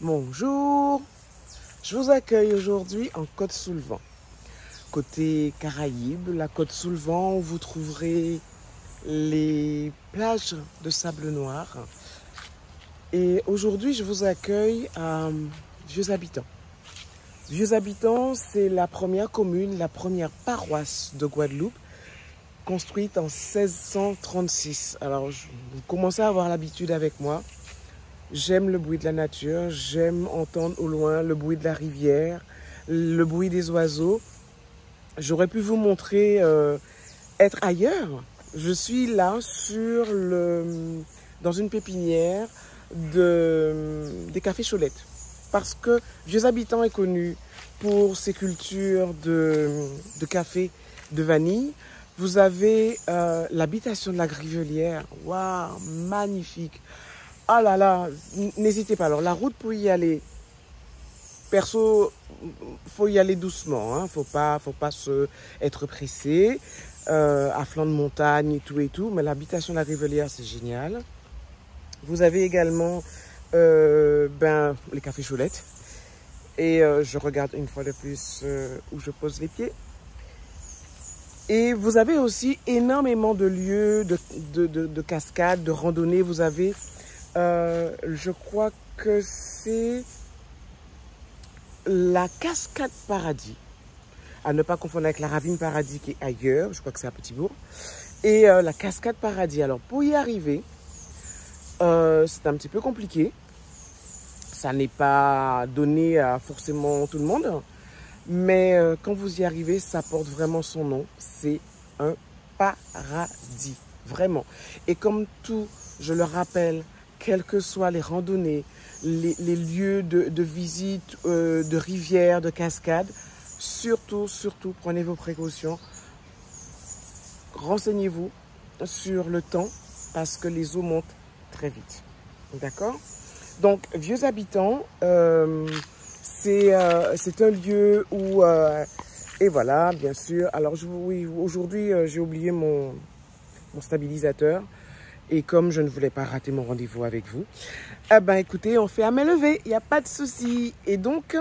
Bonjour, je vous accueille aujourd'hui en Côte-sous-le-Vent. Côté Caraïbes, la Côte-sous-le-Vent, où vous trouverez les plages de sable noir. Et aujourd'hui, je vous accueille à Vieux-Habitants. Vieux-Habitants, c'est la première commune, la première paroisse de Guadeloupe, construite en 1636. Alors, vous commencez à avoir l'habitude avec moi. J'aime le bruit de la nature, j'aime entendre au loin le bruit de la rivière, le bruit des oiseaux. J'aurais pu vous montrer être ailleurs. Je suis là dans une pépinière des cafés Cholettes. Parce que Vieux-Habitants est connu pour ses cultures de café de vanille. Vous avez l'habitation de la Grivelière. Waouh, magnifique! Ah là là, n'hésitez pas. Alors, la route pour y aller, perso, faut y aller doucement. Hein. Faut pas être pressé, à flanc de montagne et tout. Mais l'habitation de la Rivelière, c'est génial. Vous avez également les cafés Cholettes. Et je regarde une fois de plus où je pose les pieds. Et vous avez aussi énormément de lieux de cascades, de randonnées. Vous avez... je crois que c'est la cascade Paradis, à ne pas confondre avec la ravine Paradis qui est ailleurs, je crois que c'est à Petit-Bourg, et la cascade Paradis. Alors pour y arriver, c'est un petit peu compliqué, ça n'est pas donné à forcément tout le monde, mais quand vous y arrivez, ça porte vraiment son nom, c'est un paradis, vraiment. Et comme tout, je le rappelle, quelles que soient les randonnées, les lieux de visite, de rivières, de cascades, surtout, prenez vos précautions. Renseignez-vous sur le temps parce que les eaux montent très vite. D'accord? Donc, Vieux-Habitants, c'est un lieu où... et voilà, bien sûr. Alors, oui, aujourd'hui, j'ai oublié mon stabilisateur. Et comme je ne voulais pas rater mon rendez-vous avec vous, écoutez, on fait à main levée, il n'y a pas de souci. Et donc,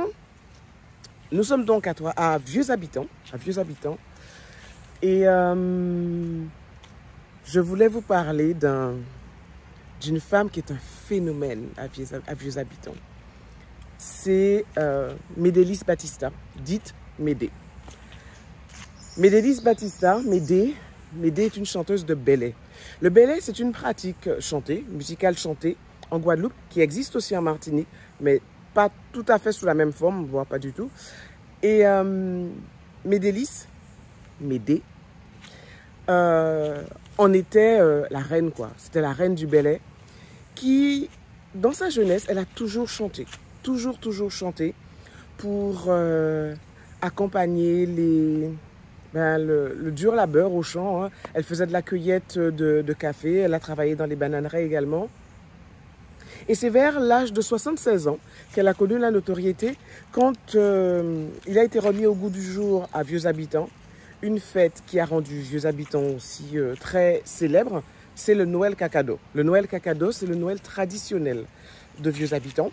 nous sommes donc à Vieux-Habitants. Et je voulais vous parler d'une femme qui est un phénomène à Vieux-Habitants. C'est Médélis Batista, dite Médé. Médélis Batista, Médé est une chanteuse de belay. Le belay, c'est une pratique musicale chantée en Guadeloupe, qui existe aussi en Martinique, mais pas tout à fait sous la même forme, voire pas du tout. Et Médé en était la reine, quoi. C'était la reine du belay, qui, dans sa jeunesse, elle a toujours chanté. Toujours chanté pour accompagner le dur labeur au champ. Hein. Elle faisait de la cueillette de café, elle a travaillé dans les bananeraies également. Et c'est vers l'âge de 76 ans qu'elle a connu la notoriété quand il a été remis au goût du jour à Vieux-Habitants. Une fête qui a rendu Vieux-Habitants aussi très célèbre, c'est le Noël Kakado. Le Noël Kakado, c'est le Noël traditionnel de Vieux-Habitants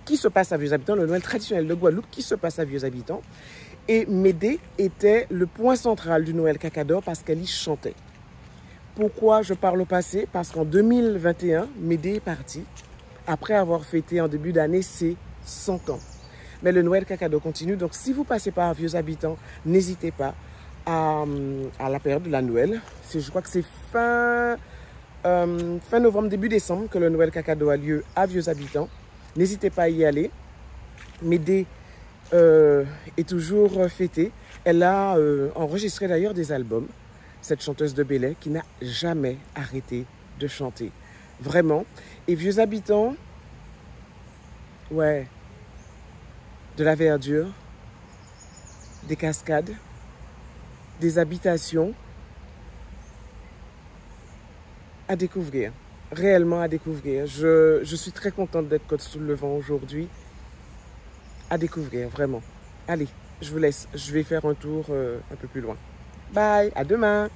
qui se passe à Vieux-Habitants, le Noël traditionnel de Guadeloupe qui se passe à Vieux-Habitants. Et Médé était le point central du Noël Kakado parce qu'elle y chantait. Pourquoi je parle au passé? Parce qu'en 2021, Médé est partie après avoir fêté en début d'année ses 100 ans. Mais le Noël Kakado continue. Donc si vous passez par Vieux-Habitants, n'hésitez pas à la période de la Noël. Je crois que c'est fin novembre, début décembre que le Noël Kakado a lieu à Vieux-Habitants. N'hésitez pas à y aller. Médé est toujours fêtée. Elle a enregistré d'ailleurs des albums, cette chanteuse de belay qui n'a jamais arrêté de chanter. Vraiment. Et Vieux-Habitants, ouais, de la verdure, des cascades, des habitations à découvrir, réellement à découvrir. Je suis très contente d'être Côte-sous-le-Vent aujourd'hui. À découvrir, vraiment. Allez, je vous laisse. Je vais faire un tour un peu plus loin. Bye, à demain.